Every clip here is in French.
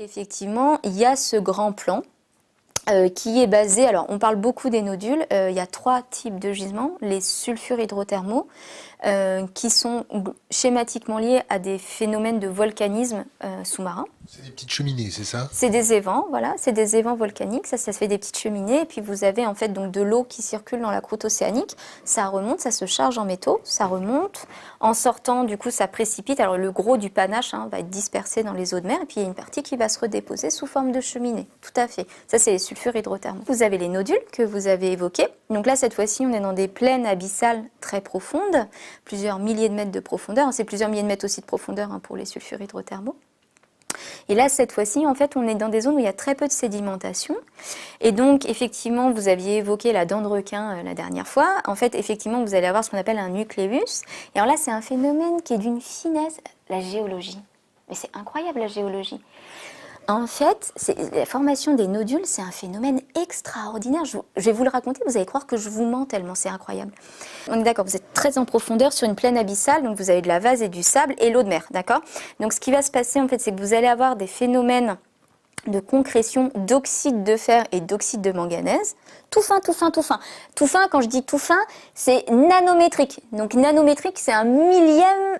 Effectivement, il y a ce grand plan qui est basé, alors on parle beaucoup des nodules, il y a 3 types de gisements, les sulfures hydrothermaux, qui sont schématiquement liés à des phénomènes de volcanisme sous-marin. C'est des petites cheminées, c'est ça? C'est des évents, voilà, c'est des évents volcaniques, ça se fait des petites cheminées, et puis vous avez en fait donc de l'eau qui circule dans la croûte océanique, ça remonte, ça se charge en métaux, ça remonte, en sortant du coup ça précipite, alors le gros du panache va être dispersé dans les eaux de mer, et puis il y a une partie qui va se redéposer sous forme de cheminée, tout à fait. Ça c'est les sulfures hydrothermaux. Vous avez les nodules que vous avez évoqués, donc là cette fois-ci on est dans des plaines abyssales très profondes, plusieurs milliers de mètres de profondeur, c'est plusieurs milliers de mètres aussi de profondeur pour les sulfures hydrothermaux. Et là, cette fois-ci, en fait, on est dans des zones où il y a très peu de sédimentation. Et donc, effectivement, vous aviez évoqué la dent de requin la dernière fois. En fait, effectivement, vous allez avoir ce qu'on appelle un nucléus. Et alors là, c'est un phénomène qui est d'une finesse, la géologie. Mais c'est incroyable, la géologie. En fait, la formation des nodules, c'est un phénomène extraordinaire. Je vais vous le raconter, vous allez croire que je vous mens tellement c'est incroyable. On est d'accord, vous êtes très en profondeur sur une plaine abyssale, donc vous avez de la vase et du sable et l'eau de mer, d'accord? Donc ce qui va se passer, en fait, c'est que vous allez avoir des phénomènes de concrétion d'oxyde de fer et d'oxyde de manganèse. Tout fin, tout fin, tout fin. Tout fin, quand je dis tout fin, c'est nanométrique. Donc nanométrique, c'est un millionième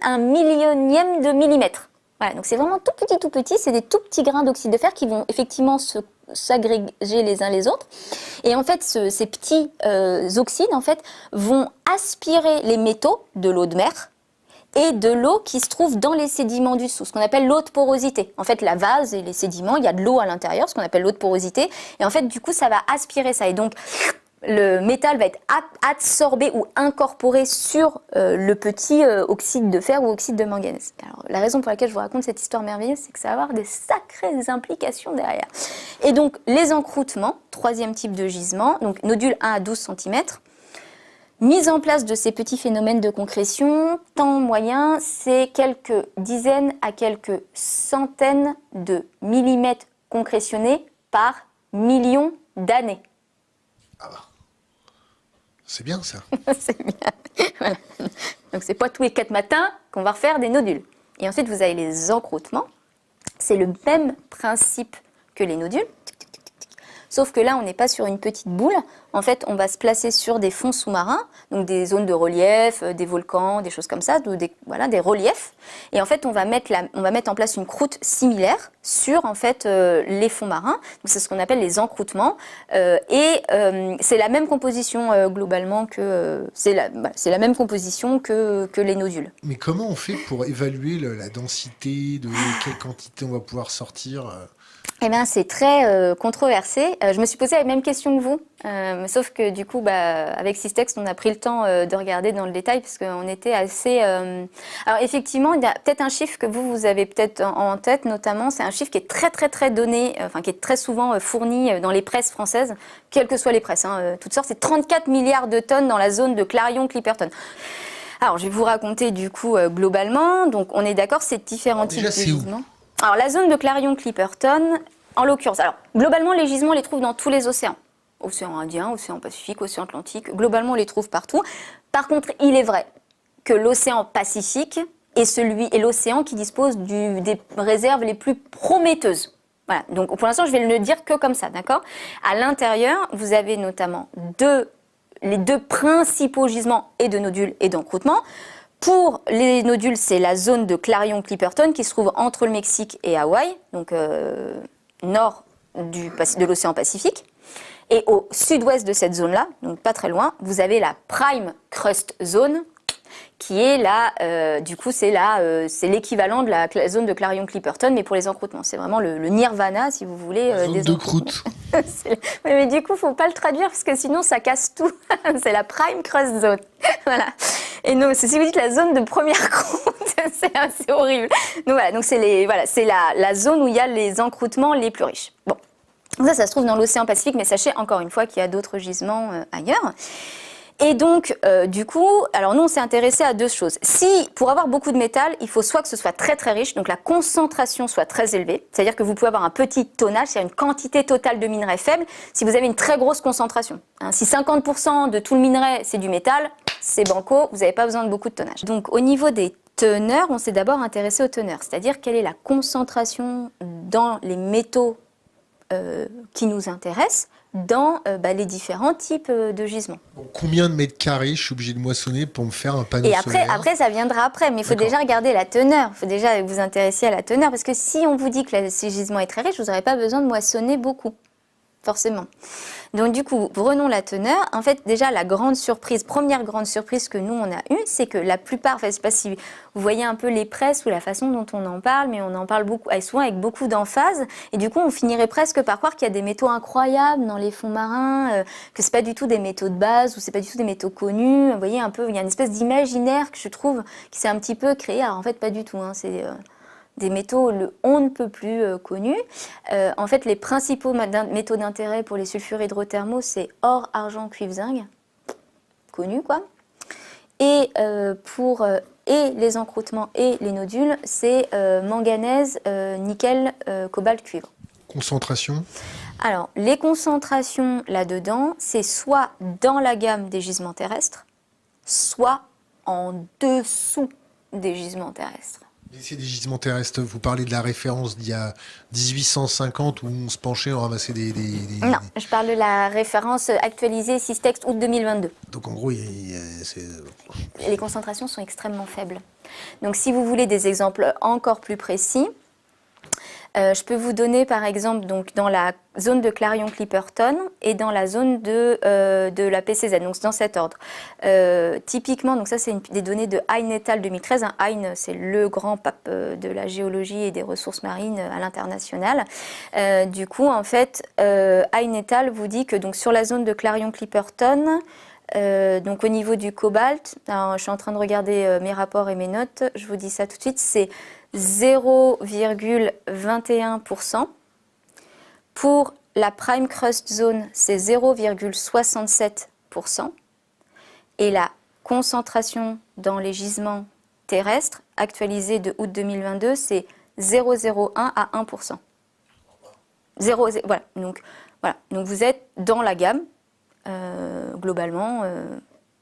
de millimètre. Voilà, donc c'est vraiment tout petit, c'est des tout petits grains d'oxyde de fer qui vont effectivement s'agréger les uns les autres. Et en fait, ces petits oxydes en fait, vont aspirer les métaux de l'eau de mer et de l'eau qui se trouve dans les sédiments du dessous, ce qu'on appelle l'eau de porosité. En fait, la vase et les sédiments, il y a de l'eau à l'intérieur, ce qu'on appelle l'eau de porosité. Et en fait, du coup, ça va aspirer ça. Et donc, le métal va être absorbé ou incorporé sur le petit oxyde de fer ou oxyde de manganèse. Alors, la raison pour laquelle je vous raconte cette histoire merveilleuse, c'est que ça va avoir des sacrées implications derrière. Et donc, les encroûtements, 3e type de gisement, donc nodules 1 à 12 cm, mise en place de ces petits phénomènes de concrétion, temps moyen, c'est quelques dizaines à quelques centaines de millimètres concrétionnés par million d'années. Ah bah. C'est bien ça. C'est bien. Voilà. Donc c'est pas tous les 4 matins qu'on va refaire des nodules. Et ensuite vous avez les encroûtements. C'est le même principe que les nodules. Sauf que là, on n'est pas sur une petite boule. En fait, on va se placer sur des fonds sous-marins, donc des zones de relief, des volcans, des choses comme ça, des reliefs. Et en fait, on va mettre en place une croûte similaire sur en fait les fonds marins. Donc c'est ce qu'on appelle les encroûtements. C'est la même composition globalement que c'est la même composition que les nodules. Mais comment on fait pour évaluer la densité, de quelle quantité on va pouvoir sortir? Eh bien, c'est très controversé. Je me suis posé la même question que vous, sauf que du coup, avec Systex, on a pris le temps de regarder dans le détail parce qu'on était assez... Alors effectivement, il y a peut-être un chiffre que vous avez peut-être en tête, notamment, c'est un chiffre qui est très donné, qui est très souvent fourni dans les presses françaises, quelles que soient les presses, toutes sortes, c'est 34 milliards de tonnes dans la zone de Clarion-Clipperton. Alors, je vais vous raconter du coup globalement, donc on est d'accord, c'est différents types de gisements. Alors, la zone de Clarion-Clipperton, en l'occurrence, alors, globalement, les gisements, on les trouve dans tous les océans. Océan Indien, océan Pacifique, océan Atlantique, globalement, on les trouve partout. Par contre, il est vrai que l'océan Pacifique est l'océan qui dispose des réserves les plus prometteuses. Voilà, donc pour l'instant, je vais le dire que comme ça, d'accord? À l'intérieur, vous avez notamment les 2 principaux gisements et de nodules et d'encroûtements. Pour les nodules, c'est la zone de Clarion-Clipperton qui se trouve entre le Mexique et Hawaï, donc nord de l'océan Pacifique. Et au sud-ouest de cette zone-là, donc pas très loin, vous avez la Prime Crust Zone, qui est là, du coup, c'est l'équivalent de la zone de Clarion-Clipperton, mais pour les encroûtements. C'est vraiment le nirvana, si vous voulez. Zone de croûte. Oui, mais du coup, il ne faut pas le traduire, parce que sinon, ça casse tout. C'est la Prime Crust Zone. Voilà. Et donc, si vous dites la zone de première croûte, c'est horrible. Donc voilà, donc c'est la zone où il y a les encroûtements les plus riches. Bon, ça se trouve dans l'océan Pacifique, mais sachez encore une fois qu'il y a d'autres gisements ailleurs. Et donc, du coup, alors nous, on s'est intéressé à 2 choses. Pour avoir beaucoup de métal, il faut soit que ce soit très riche, donc la concentration soit très élevée, c'est-à-dire que vous pouvez avoir un petit tonnage, c'est-à-dire une quantité totale de minerai faible, si vous avez une très grosse concentration. Si 50% de tout le minerai, c'est du métal, c'est banco, vous n'avez pas besoin de beaucoup de tonnage. Donc, au niveau des teneur, on s'est d'abord intéressé aux teneurs, c'est-à-dire quelle est la concentration dans les métaux qui nous intéressent dans les différents types de gisements. Bon, combien de mètres carrés je suis obligé de moissonner pour me faire un panneau Et solaire? après, ça viendra après, mais il faut déjà regarder la teneur, il faut déjà vous intéresser à la teneur, parce que si on vous dit que ce gisement est très riche, vous n'aurez pas besoin de moissonner beaucoup, forcément. Donc du coup, prenons la teneur. En fait, déjà, la grande surprise, première grande surprise que nous, on a eue, c'est que la plupart, enfin, je ne sais pas si vous voyez un peu les presses ou la façon dont on en parle, mais on en parle beaucoup, souvent avec beaucoup d'emphase. Et du coup, on finirait presque par croire qu'il y a des métaux incroyables dans les fonds marins, que ce n'est pas du tout des métaux de base ou ce n'est pas du tout des métaux connus. Vous voyez un peu, il y a une espèce d'imaginaire que je trouve qui s'est un petit peu créé. Alors en fait, pas du tout, hein, c'est... des métaux on ne peut plus connus. En fait, les principaux métaux d'intérêt pour les sulfures hydrothermaux, c'est or, argent, cuivre, zinc, connus quoi. Et pour les encroûtements et les nodules, c'est manganèse, nickel, cobalt, cuivre. Concentration? Alors, les concentrations là-dedans, c'est soit dans la gamme des gisements terrestres, soit en dessous des gisements terrestres. C'est des gisements terrestres. Vous parlez de la référence d'il y a 1850 où on se penchait, on ramassait Non, je parle de la référence actualisée Systex août 2022. Donc en gros, les concentrations sont extrêmement faibles. Donc si vous voulez des exemples encore plus précis, je peux vous donner par exemple donc, dans la zone de Clarion-Clipperton et dans la zone de la PCZ, donc dans cet ordre. Typiquement, donc ça c'est des données de Hein et al. 2013. Hein, c'est le grand pape de la géologie et des ressources marines à l'international. Du coup, en fait, Hein et al. Vous dit que donc, sur la zone de Clarion-Clipperton, donc au niveau du cobalt, alors, je suis en train de regarder mes rapports et mes notes, je vous dis ça tout de suite, c'est 0,21%. Pour la prime crust zone, c'est 0,67%. Et la concentration dans les gisements terrestres, actualisée de août 2022, c'est 0,01 à 1%. Voilà. Donc vous êtes dans la gamme. Globalement,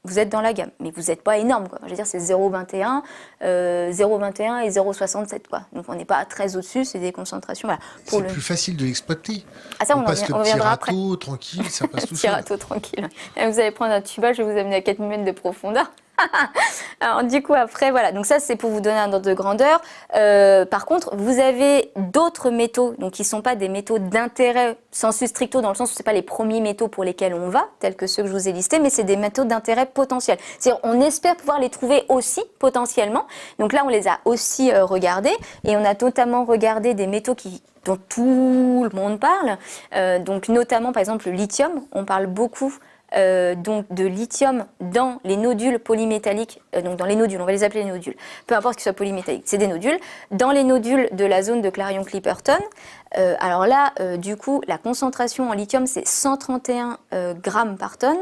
vous êtes dans la gamme, mais vous n'êtes pas énorme, quoi. Je veux dire, c'est 0,21 et 0,67, quoi. Donc on n'est pas très au-dessus, c'est des concentrations. Voilà. C'est plus facile de l'exploiter. Ah, ça, on passe le petit après. râteau tranquille, ça passe tout seul. Petit râteau tranquille. Et vous allez prendre un tuba, je vais vous amener à 4000 mètres de profondeur. Alors du coup après voilà, donc ça c'est pour vous donner un ordre de grandeur. Par contre vous avez d'autres métaux donc qui ne sont pas des métaux d'intérêt sensu stricto dans le sens où ce n'est pas les premiers métaux pour lesquels on va, tels que ceux que je vous ai listés, mais c'est des métaux d'intérêt potentiel. C'est-à-dire on espère pouvoir les trouver aussi potentiellement. Donc là on les a aussi regardés et on a notamment regardé des métaux dont tout le monde parle, donc notamment par exemple le lithium, on parle beaucoup donc de lithium dans les nodules polymétalliques, donc dans les nodules, on va les appeler les nodules, peu importe qu'ils soient polymétalliques, c'est des nodules, dans les nodules de la zone de Clarion-Clipperton. Alors là, du coup, la concentration en lithium, c'est 131 grammes par tonne.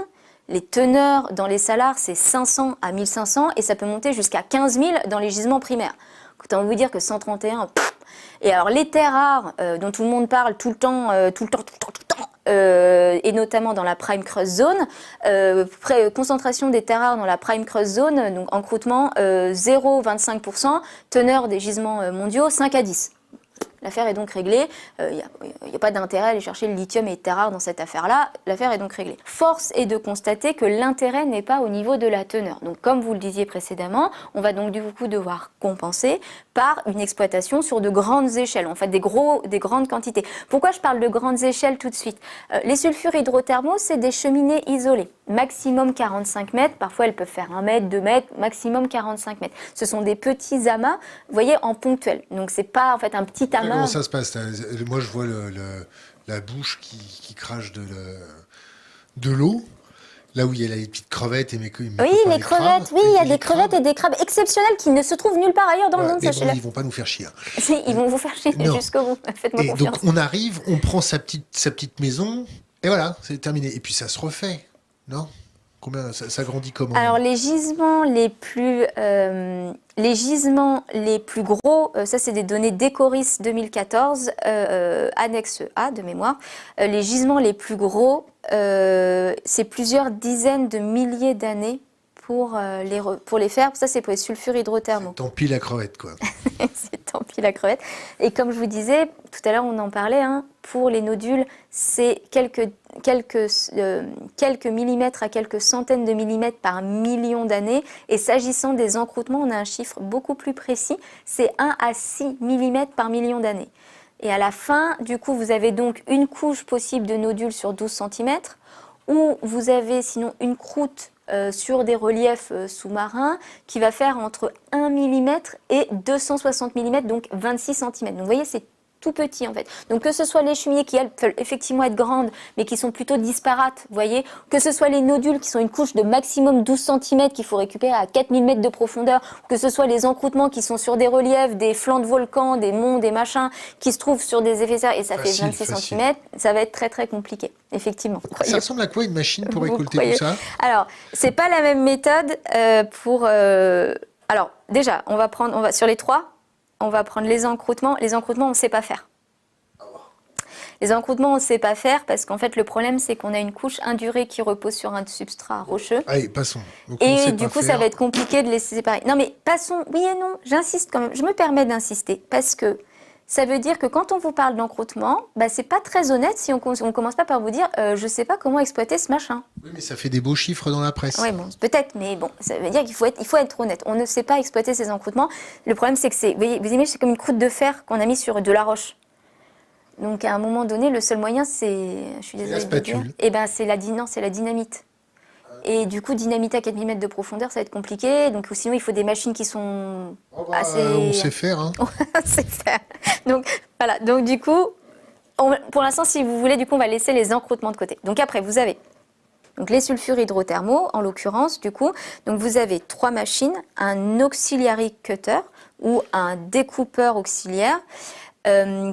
Les teneurs dans les salars, c'est 500 à 1500 et ça peut monter jusqu'à 15 000 dans les gisements primaires. Autant vous dire que 131, Et alors les terres rares dont tout le monde parle tout le temps, et notamment dans la prime crust zone, concentration des terres rares dans la prime crust zone, donc encroûtement 0,25%, teneur des gisements mondiaux 5 à 10. L'affaire est donc réglée, il n'y a pas d'intérêt à aller chercher le lithium et les terres rares dans cette affaire-là, l'affaire est donc réglée. Force est de constater que l'intérêt n'est pas au niveau de la teneur. Donc comme vous le disiez précédemment, on va donc du coup devoir compenser par une exploitation sur de grandes échelles, en fait des grandes quantités. Pourquoi je parle de grandes échelles tout de suite? Les sulfures hydrothermaux, c'est des cheminées isolées, maximum 45 mètres, parfois elles peuvent faire 1 mètre, 2 mètres, maximum 45 mètres. Ce sont des petits amas, vous voyez, en ponctuel. Donc c'est pas en fait un petit amas. Comment ça se passe? Moi, je vois la bouche qui crache de l'eau, là où il y a les petites crevettes et mes oui, les crevettes, oui, il y a des crevettes et des crabes exceptionnels qui ne se trouvent nulle part ailleurs dans le monde, sachez-le. Ils vont pas nous faire chier. Si, ils vont vous faire chier jusqu'au bout. Faites-moi confiance. Donc, on arrive, on prend sa petite maison, et voilà, c'est terminé. Et puis, ça se refait, non? Combien ça grandit comment? Alors les gisements les plus gros, ça c'est des données d'Ecoris 2014, annexe A de mémoire. Les gisements les plus gros, c'est plusieurs dizaines de milliers d'années pour les faire. Ça, c'est pour les sulfures hydrothermaux. Tant pis la crevette, quoi. C'est tant pis la crevette. Et comme je vous disais, tout à l'heure, on en parlait, hein, pour les nodules, c'est quelques millimètres à quelques centaines de millimètres par million d'années. Et s'agissant des encroûtements, on a un chiffre beaucoup plus précis, c'est 1 à 6 millimètres par million d'années. Et à la fin, du coup, vous avez donc une couche possible de nodules sur 12 cm, ou vous avez sinon une croûte sur des reliefs sous-marins qui va faire entre 1 mm et 260 mm, donc 26 cm. Donc vous voyez, c'est tout petit en fait. Donc que ce soit les cheminées qui elles peuvent effectivement être grandes mais qui sont plutôt disparates, vous voyez, que ce soit les nodules qui sont une couche de maximum 12 cm qu'il faut récupérer à 4000 mètres de profondeur, que ce soit les encroûtements qui sont sur des reliefs, des flancs de volcans, des monts, des machins qui se trouvent sur des effets serres et ça fait 26 cm, ça va être très très compliqué, effectivement. Ça ressemble à quoi une machine pour récolter tout ça? Alors, c'est pas la même méthode Alors, déjà, sur les trois, on va prendre les encroûtements. Les encroûtements, on ne sait pas faire. Les encroûtements, on ne sait pas faire parce qu'en fait, le problème, c'est qu'on a une couche indurée qui repose sur un substrat rocheux. Allez, passons. Donc, et du coup, ça va être compliqué de les séparer. Non, mais passons, oui et non, j'insiste quand même. Je me permets d'insister parce que ça veut dire que quand on vous parle d'encroûtement, bah, c'est pas très honnête si on commence pas par vous dire je sais pas comment exploiter ce machin. Oui, mais ça fait des beaux chiffres dans la presse. Oui, bon, peut-être, mais bon, ça veut dire qu'il faut être honnête. On ne sait pas exploiter ces encroûtements. Le problème, c'est que vous imaginez, c'est comme une croûte de fer qu'on a mis sur de la roche. Donc, à un moment donné, le seul moyen, c'est, je suis désolée de dire, eh ben, c'est la dynamite. Et du coup, dynamiter à 4000 mètres de profondeur, ça va être compliqué. Donc, sinon, il faut des machines qui sont assez... On sait faire, hein. On sait faire. Donc, voilà. Donc, du coup, pour l'instant, si vous voulez, du coup, on va laisser les encroûtements de côté. Donc, après, vous avez donc, les sulfures hydrothermaux, en l'occurrence, du coup. Donc, vous avez 3 machines, un auxiliary cutter ou un découpeur auxiliaire,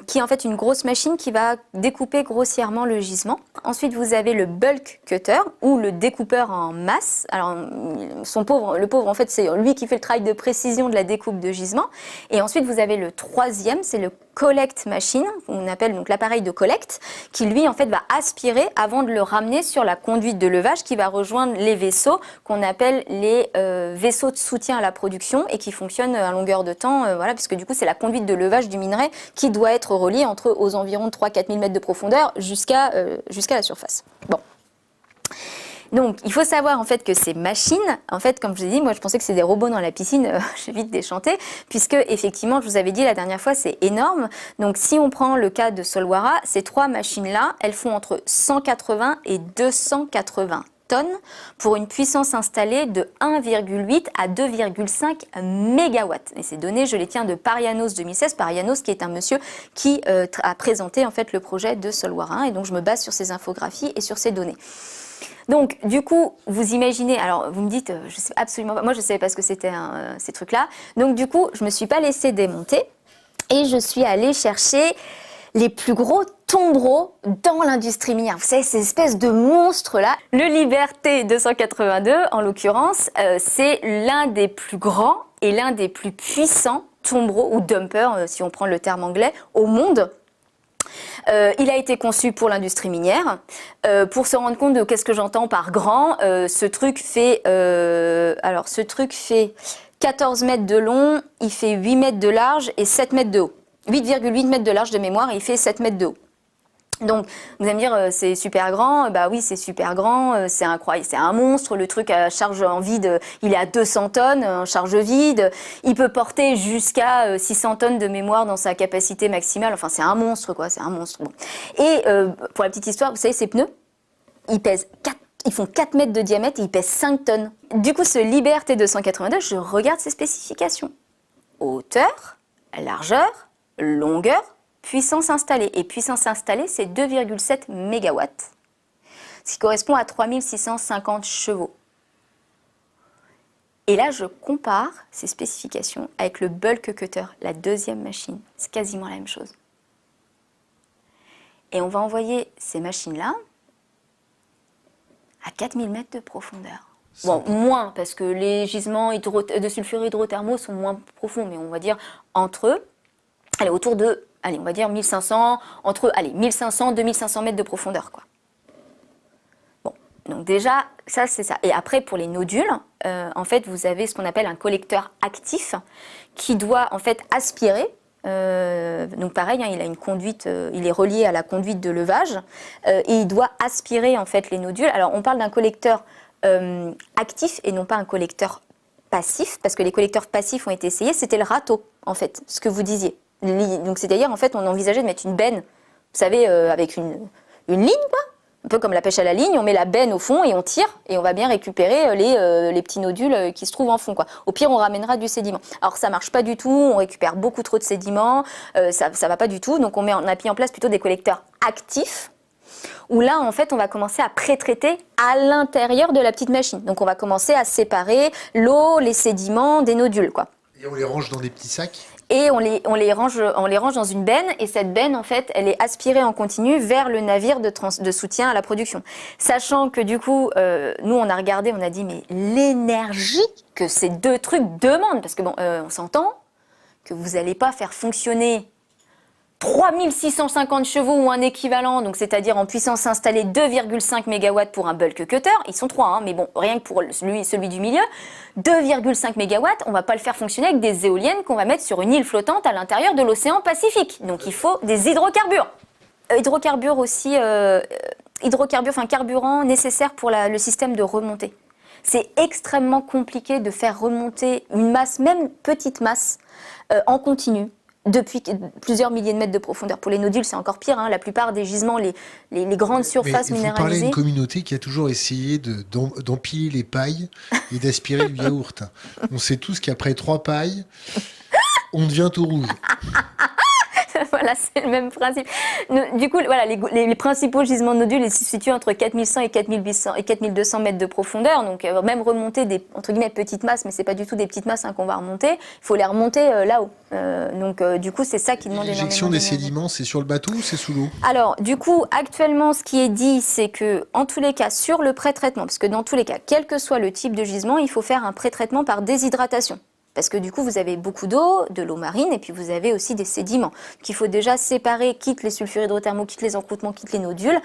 qui est en fait une grosse machine qui va découper grossièrement le gisement. Ensuite, vous avez le bulk cutter ou le découpeur en masse. Alors, le pauvre, en fait, c'est lui qui fait le travail de précision de la découpe de gisement. Et ensuite, vous avez le troisième, c'est le collect machine, on appelle donc l'appareil de collecte, qui lui, en fait, va aspirer avant de le ramener sur la conduite de levage qui va rejoindre les vaisseaux qu'on appelle les vaisseaux de soutien à la production et qui fonctionnent à longueur de temps, voilà, puisque du coup, c'est la conduite de levage du minerai qui doit être reliée aux environs de 3-4 000 mètres de profondeur jusqu'à la surface. Bon. Donc, il faut savoir en fait que ces machines, en fait, comme je vous ai dit, moi je pensais que c'était des robots dans la piscine, j'ai vite déchanté, puisque effectivement, je vous avais dit la dernière fois, c'est énorme. Donc, si on prend le cas de Solwara, ces 3 machines-là, elles font entre 180 et 280 tonnes pour une puissance installée de 1,8 à 2,5 mégawatts. Et ces données, je les tiens de Parianos 2016. Parianos qui est un monsieur qui a présenté en fait le projet de Solwara. Et donc, je me base sur ces infographies et sur ces données. Donc, du coup, vous imaginez, alors vous me dites, je sais absolument pas, moi je ne savais pas ce que c'était ces trucs-là. Donc, du coup, je ne me suis pas laissée démonter et je suis allée chercher les plus gros tombereaux dans l'industrie minière. Vous savez, ces espèces de monstres-là. Le Liberté 282, en l'occurrence, c'est l'un des plus grands et l'un des plus puissants tombereaux ou dumpers, si on prend le terme anglais, au monde. Il a été conçu pour l'industrie minière. Pour se rendre compte de qu'est-ce que j'entends par grand, ce truc fait 14 mètres de long, il fait 8 mètres de large et 7 mètres de haut. 8,8 mètres de large de mémoire et il fait 7 mètres de haut. Donc, vous allez me dire, c'est super grand. Bah oui, c'est super grand, c'est incroyable, c'est un monstre. Le truc à charge en vide, il est à 200 tonnes en charge vide. Il peut porter jusqu'à 600 tonnes de mémoire dans sa capacité maximale. Enfin, c'est un monstre, quoi, c'est un monstre. Bon. Et pour la petite histoire, vous savez, ces pneus, ils font 4 mètres de diamètre et ils pèsent 5 tonnes. Du coup, ce Liberté 282, je regarde ses spécifications. Hauteur, largeur, longueur, puissance installée. Et puissance installée, c'est 2,7 mégawatts, ce qui correspond à 3650 chevaux. Et là, je compare ces spécifications avec le bulk cutter, la deuxième machine. C'est quasiment la même chose. Et on va envoyer ces machines-là à 4000 mètres de profondeur. Bon, moins, parce que les gisements de sulfures hydrothermaux sont moins profonds, mais on va dire entre eux, autour de... on va dire 1500, entre 1500 et 2500 mètres de profondeur, quoi. Bon. Donc déjà, ça c'est ça. Et après, pour les nodules, en fait, vous avez ce qu'on appelle un collecteur actif qui doit en fait aspirer. Donc pareil, hein, il a une conduite, il est relié à la conduite de levage et il doit aspirer en fait les nodules. Alors on parle d'un collecteur actif et non pas un collecteur passif, parce que les collecteurs passifs ont été essayés, c'était le râteau en fait, ce que vous disiez. Donc c'est-à-dire en fait on envisageait de mettre une benne, vous savez, avec une ligne quoi. Un peu comme la pêche à la ligne, on met la benne au fond et on tire et on va bien récupérer les petits nodules qui se trouvent en fond, quoi. Au pire, on ramènera du sédiment. Alors ça marche pas du tout, on récupère beaucoup trop de sédiments, ça va pas du tout. Donc on a mis en place plutôt des collecteurs actifs où là, en fait, on va commencer à pré-traiter à l'intérieur de la petite machine. Donc on va commencer à séparer l'eau, les sédiments des nodules, quoi. Et on les range dans des petits sacs? Et on les range dans une benne, et cette benne, en fait, elle est aspirée en continu vers le navire de soutien à la production. Sachant que du coup, nous, on a regardé, on a dit, mais l'énergie que ces deux trucs demandent, parce que bon, on s'entend que vous n'allez pas faire fonctionner 3650 chevaux ou un équivalent, donc c'est-à-dire en puissance installée 2,5 MW pour un bulk cutter, ils sont 3, hein, mais bon, rien que pour celui du milieu, 2,5 MW, on ne va pas le faire fonctionner avec des éoliennes qu'on va mettre sur une île flottante à l'intérieur de l'océan Pacifique. Donc il faut des hydrocarbures. Hydrocarbures aussi, carburant nécessaire pour le système de remontée. C'est extrêmement compliqué de faire remonter une masse, même petite masse, en continu, depuis plusieurs milliers de mètres de profondeur. Pour les nodules, c'est encore pire. Hein. La plupart des gisements, les grandes surfaces minéralisées... Vous parlez d'une communauté qui a toujours essayé d'empiler les pailles et d'aspirer du yaourt. On sait tous qu'après 3 pailles, on devient tout rouge. Voilà, c'est le même principe. Du coup, voilà, les principaux gisements de nodules ils se situent entre 4100 et 4200 mètres de profondeur. Donc, même remonter des, entre guillemets, petites masses, mais c'est pas du tout des petites masses hein, qu'on va remonter. Il faut les remonter là-haut. Du coup, c'est ça qui demande énormément. L'injection des sédiments, c'est sur le bateau ou c'est sous l'eau? Alors, du coup, actuellement, ce qui est dit, c'est que, en tous les cas, sur le pré-traitement, parce que dans tous les cas, quel que soit le type de gisement, il faut faire un pré-traitement par déshydratation. Parce que du coup, vous avez beaucoup d'eau, de l'eau marine, et puis vous avez aussi des sédiments. Qu'il faut déjà séparer, quitte les sulfures hydrothermaux, quitte les encroûtements, quitte les nodules,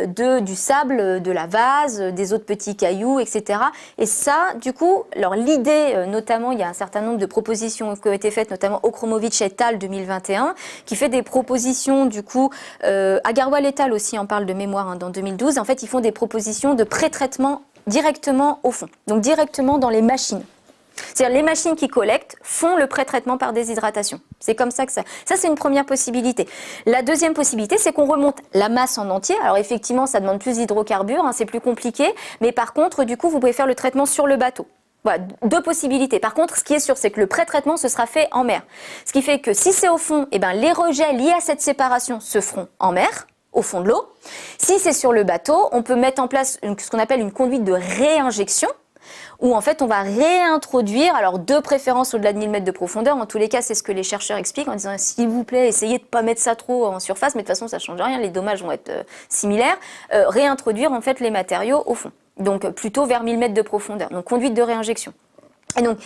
du sable, de la vase, des autres petits cailloux, etc. Et ça, du coup, alors l'idée, notamment, il y a un certain nombre de propositions qui ont été faites, notamment Okromovitch et Tal 2021, qui fait des propositions, du coup, Agarwal et Tal aussi en parle de mémoire hein, dans 2012. En fait, ils font des propositions de pré-traitement directement au fond, donc directement dans les machines. C'est-à-dire les machines qui collectent font le pré-traitement par déshydratation. C'est comme ça que ça... Ça, c'est une première possibilité. La deuxième possibilité, c'est qu'on remonte la masse en entier. Alors effectivement, ça demande plus d'hydrocarbures, hein, c'est plus compliqué. Mais par contre, du coup, vous pouvez faire le traitement sur le bateau. Voilà, 2 possibilités. Par contre, ce qui est sûr, c'est que le pré-traitement, ce sera fait en mer. Ce qui fait que si c'est au fond, eh ben, les rejets liés à cette séparation se feront en mer, au fond de l'eau. Si c'est sur le bateau, on peut mettre en place ce qu'on appelle une conduite de réinjection, où en fait on va réintroduire, alors de préférence au-delà de 1000 mètres de profondeur, en tous les cas c'est ce que les chercheurs expliquent en disant s'il vous plaît essayez de ne pas mettre ça trop en surface, mais de toute façon ça ne change rien, les dommages vont être similaires, réintroduire en fait les matériaux au fond, donc plutôt vers 1000 mètres de profondeur, donc conduite de réinjection. Et donc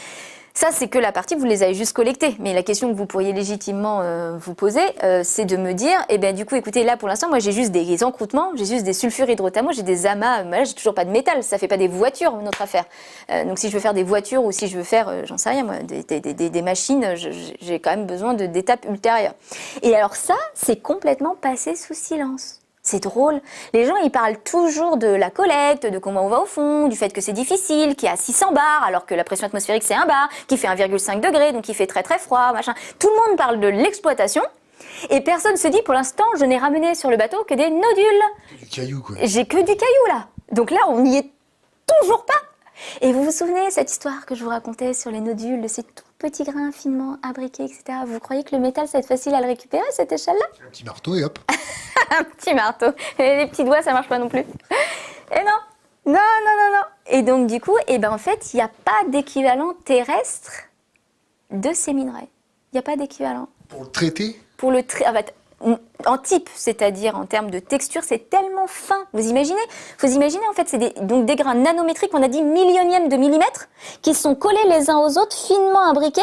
ça, c'est que la partie, vous les avez juste collectées. Mais la question que vous pourriez légitimement vous poser, c'est de me dire, eh bien, du coup, écoutez, là, pour l'instant, moi, j'ai juste des encroûtements, j'ai juste des sulfures hydrothermaux, j'ai des amas. Là, j'ai toujours pas de métal. Ça fait pas des voitures, notre affaire. Donc, si je veux faire des voitures ou si je veux faire, j'en sais rien, moi, des machines, j'ai quand même besoin d'étapes ultérieures. Et alors ça, c'est complètement passé sous silence. C'est drôle. Les gens, ils parlent toujours de la collecte, de comment on va au fond, du fait que c'est difficile, qu'il y a 600 bars, alors que la pression atmosphérique, c'est 1 bar, qui fait 1,5 degré, donc il fait très très froid, machin. Tout le monde parle de l'exploitation, et personne se dit, pour l'instant, je n'ai ramené sur le bateau que des nodules. Du caillou, quoi. J'ai que du caillou, là. Donc là, on n'y est toujours pas. Et vous vous souvenez, cette histoire que je vous racontais sur les nodules, de ces tout petits grains finement abriqués, etc. Vous croyez que le métal, ça va être facile à le récupérer, cette échelle-là? Un petit marteau et hop. Un petit marteau. Et les petits doigts, ça marche pas non plus. Et non. Et donc, du coup, en fait, il n'y a pas d'équivalent terrestre de ces minerais. Il n'y a pas d'équivalent. Pour le traiter? Pour le traiter. En fait, en type, c'est-à-dire en termes de texture, c'est tellement fin. Vous imaginez? Vous imaginez, en fait, c'est des grains nanométriques, on a dit millionièmes de millimètre, qui sont collés les uns aux autres, finement imbriqués,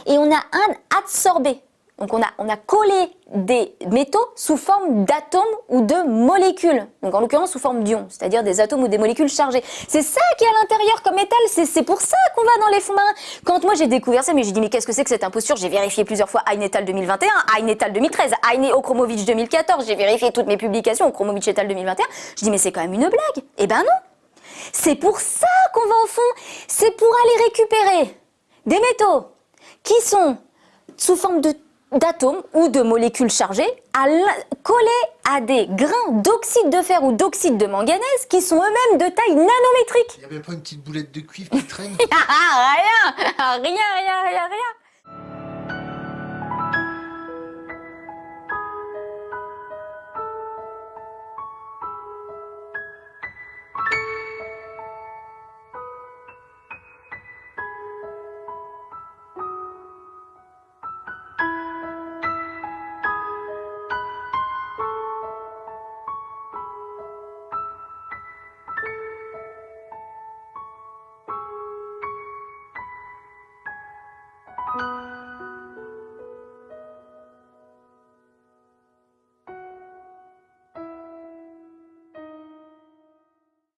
et on a un adsorbé. Donc on a collé des métaux sous forme d'atomes ou de molécules. Donc en l'occurrence sous forme d'ions, c'est-à-dire des atomes ou des molécules chargées. C'est ça qui est à l'intérieur comme métal, c'est pour ça qu'on va dans les fonds marins. Quand moi j'ai découvert ça, mais j'ai dit mais qu'est-ce que c'est que cette imposture? J'ai vérifié plusieurs fois Hein et al. 2021, Hein et al. 2013, Hein et Okromovitch 2014, j'ai vérifié toutes mes publications, Okromovitch et al. 2021. Je dis mais c'est quand même une blague. Eh ben non. C'est pour ça qu'on va au fond. C'est pour aller récupérer des métaux qui sont sous forme d'atomes ou de molécules chargées collés à des grains d'oxyde de fer ou d'oxyde de manganèse qui sont eux-mêmes de taille nanométrique. Il n'y a même pas une petite boulette de cuivre qui traîne? Rien.